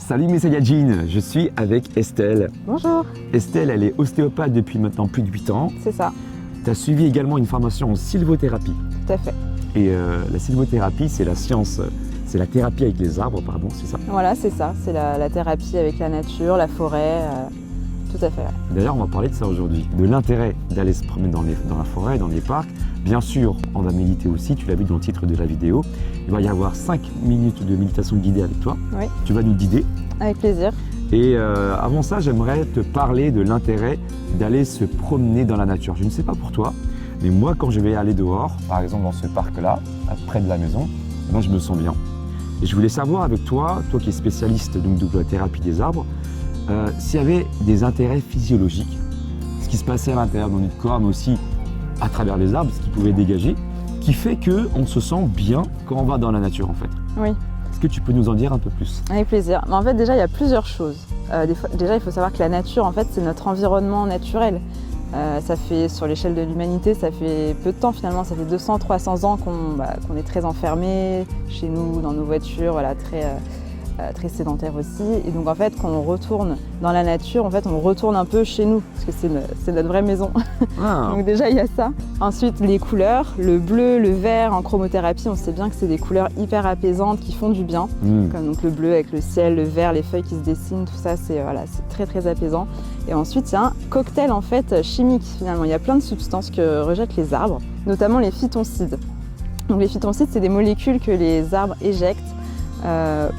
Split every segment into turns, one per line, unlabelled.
Salut mes Saiyajins, je suis avec Estelle.
Bonjour.
Estelle, elle est ostéopathe depuis maintenant plus de 8 ans.
C'est ça,
Tu as suivi également une formation en sylvothérapie.
tout à fait.
Et la sylvothérapie, c'est la science, c'est la thérapie avec les arbres, pardon, c'est ça.
Voilà, c'est ça. C'est la thérapie avec la nature, la forêt, tout à fait. Ouais.
D'ailleurs, on va parler de ça aujourd'hui, de l'intérêt d'aller se promener dans la forêt, dans les parcs. Bien sûr, on va méditer aussi, tu l'as vu dans le titre de la vidéo. Il va y avoir 5 minutes de méditation guidée avec toi.
Oui.
Tu vas nous guider.
Avec plaisir.
Et avant ça, j'aimerais te parler de l'intérêt d'aller se promener dans la nature. Je ne sais pas pour toi, mais moi, quand je vais aller dehors, par exemple dans ce parc-là, près de la maison, moi, je me sens bien. Et je voulais savoir avec toi, toi qui es spécialiste donc, de la thérapie des arbres, s'il y avait des intérêts physiologiques, ce qui se passait à l'intérieur de notre corps, mais aussi à travers les arbres, ce qu'ils pouvaient dégager, qui fait qu'on se sent bien quand on va dans la nature en fait.
Oui,
Est-ce que tu peux nous en dire un peu plus?
avec plaisir. Mais en fait, déjà, il y a plusieurs choses. Déjà, il faut savoir que la nature, en fait, c'est notre environnement naturel. Ça fait, sur l'échelle de l'humanité, ça fait peu de temps finalement, ça fait 200-300 ans qu'on est très enfermés chez nous, dans nos voitures, voilà, très sédentaires aussi. Et donc en fait, quand on retourne dans la nature, en fait, on retourne un peu chez nous, parce que c'est notre vraie maison.
Ah,
Donc déjà, il y a ça. Ensuite, les couleurs, le bleu, le vert, en chromothérapie, on sait bien que c'est des couleurs hyper apaisantes qui font du bien. Comme donc le bleu avec le ciel, le vert, les feuilles qui se dessinent, tout ça, c'est très très apaisant. Et ensuite, il y a un cocktail en fait chimique finalement. Il y a plein de substances que rejettent les arbres, notamment les phytoncides. Donc les phytoncides, c'est des molécules que les arbres éjectent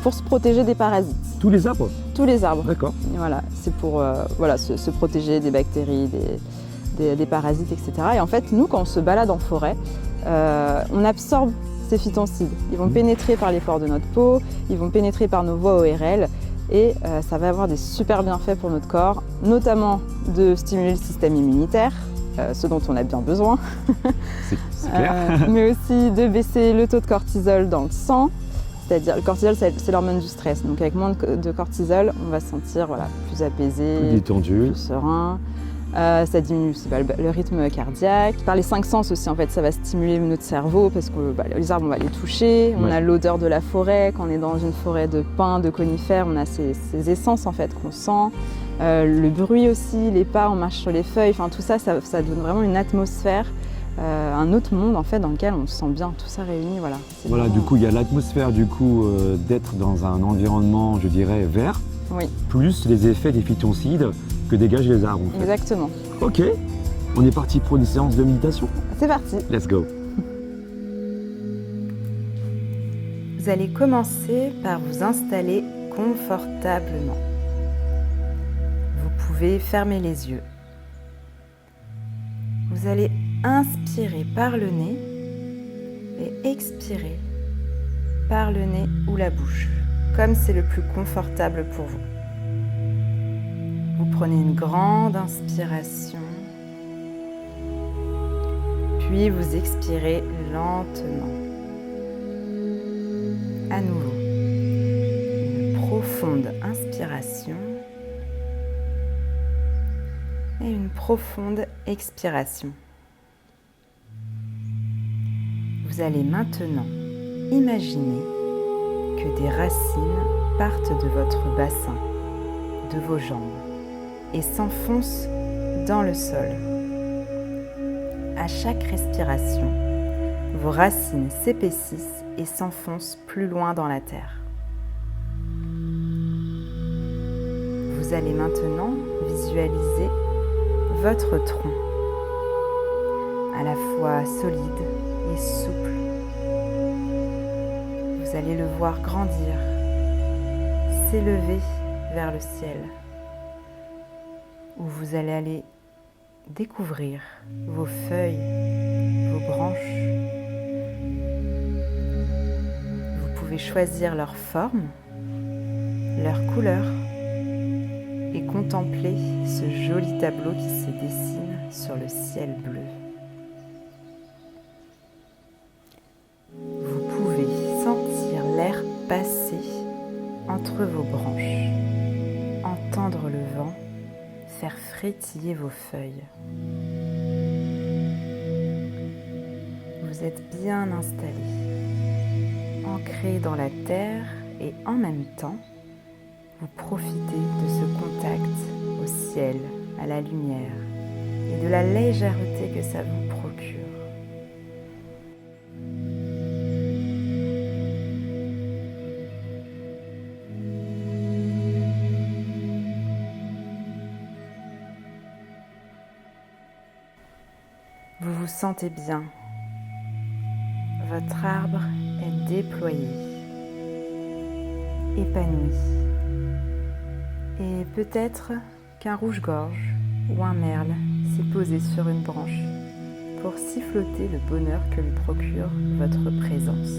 pour se protéger des parasites.
tous les arbres?
Tous les arbres.
D'accord.
Et voilà, c'est pour se protéger des bactéries, des parasites, etc. Et en fait, nous, quand on se balade en forêt, on absorbe ces phytoncides. Ils vont pénétrer par les pores de notre peau, ils vont pénétrer par nos voies ORL et ça va avoir des super bienfaits pour notre corps, notamment de stimuler le système immunitaire, ce dont on a bien besoin,
C'est clair.
mais aussi de baisser le taux de cortisol dans le sang. C'est-à-dire, le cortisol, c'est l'hormone du stress. Donc, avec moins de cortisol, on va se sentir plus apaisé,
Plus détendu.
plus serein. Ça diminue aussi le rythme cardiaque. Par les 5 sens aussi, en fait, ça va stimuler notre cerveau parce que les arbres, on va les toucher. On
Ouais.
a l'odeur de la forêt. Quand on est dans une forêt de pins, de conifères, on a ces essences en fait qu'on sent. Le bruit aussi, les pas, on marche sur les feuilles. Enfin, tout ça, ça donne vraiment une atmosphère. Un autre monde en fait dans lequel on se sent bien, tout ça réuni, voilà. C'est
Voilà,
vraiment-
du coup, il y a l'atmosphère d'être dans un environnement, je dirais, vert,
Oui,
plus les effets des phytoncides que dégagent les arbres. En fait.
exactement.
Ok, on est parti pour une séance de méditation.
C'est parti.
Let's go.
Vous allez commencer par vous installer confortablement. Vous pouvez fermer les yeux. Vous allez inspirer par le nez et expirer par le nez ou la bouche, comme c'est le plus confortable pour vous. Vous prenez une grande inspiration, puis vous expirez lentement. À nouveau, une profonde inspiration et une profonde expiration. Vous allez maintenant imaginer que des racines partent de votre bassin, de vos jambes et s'enfoncent dans le sol. À chaque respiration, vos racines s'épaississent et s'enfoncent plus loin dans la terre. Vous allez maintenant visualiser votre tronc, à la fois solide et souple. Vous allez le voir grandir, s'élever vers le ciel, où vous allez aller découvrir vos feuilles, vos branches. Vous pouvez choisir leur forme, leur couleur et contempler ce joli tableau qui se dessine sur le ciel bleu. Vous pouvez sentir l'air passer entre vos branches, entendre le vent faire frétiller vos feuilles. Vous êtes bien installé, ancré dans la terre et en même temps, vous profitez de ce contact au ciel, à la lumière et de la légèreté que ça vous procure. Vous vous sentez bien. Votre arbre est déployé, épanoui. Et peut-être qu'un rouge-gorge ou un merle s'est posé sur une branche pour siffloter le bonheur que lui procure votre présence.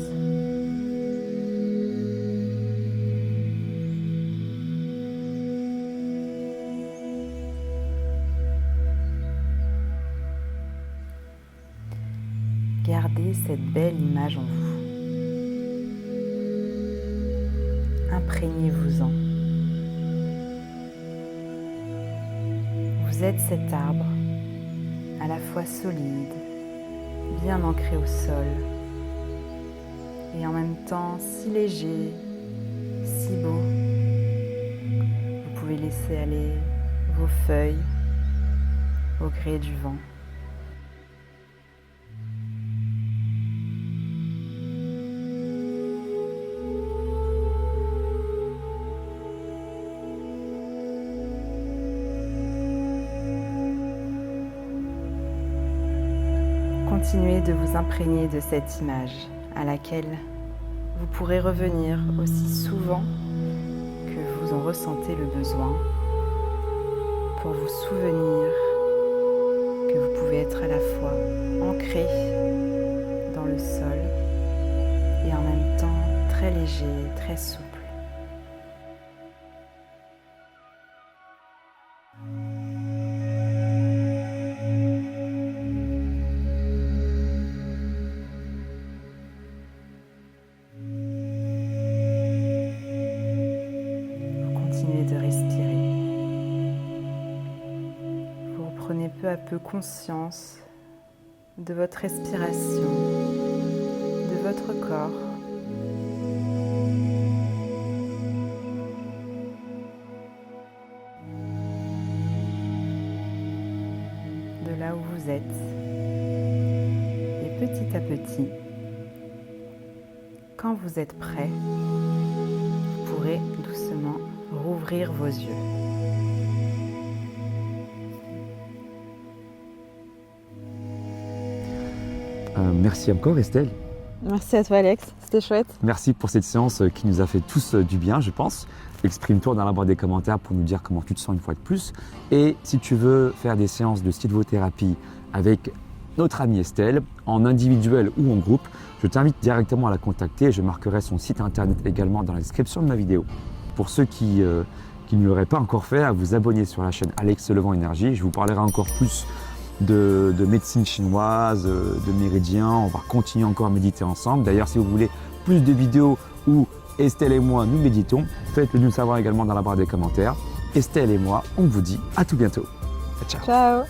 Gardez cette belle image en vous. Imprégnez-vous-en. Vous êtes cet arbre, à la fois solide, bien ancré au sol, et en même temps si léger, si beau. Vous pouvez laisser aller vos feuilles au gré du vent. Continuez de vous imprégner de cette image à laquelle vous pourrez revenir aussi souvent que vous en ressentez le besoin pour vous souvenir que vous pouvez être à la fois ancré dans le sol et en même temps très léger, très souple. De respirer. Vous reprenez peu à peu conscience de votre respiration, de votre corps. De là où vous êtes. Et petit à petit, quand vous êtes prêt, vous pourrez doucement rouvrir vos yeux.
Merci encore Estelle.
Merci à toi Alex, c'était chouette.
Merci pour cette séance qui nous a fait tous du bien, je pense. Exprime-toi dans la barre des commentaires pour nous dire comment tu te sens une fois de plus. Et si tu veux faire des séances de sylvothérapie avec notre amie Estelle, en individuel ou en groupe, je t'invite directement à la contacter. Je marquerai son site internet également dans la description de ma vidéo. Pour ceux qui ne l'auraient pas encore fait, à vous abonner sur la chaîne Alex Levent Énergie. Je vous parlerai encore plus de médecine chinoise, de méridiens. On va continuer encore à méditer ensemble. D'ailleurs, si vous voulez plus de vidéos où Estelle et moi nous méditons, faites-le nous savoir également dans la barre des commentaires. Estelle et moi, on vous dit à tout bientôt. Ciao.
Ciao.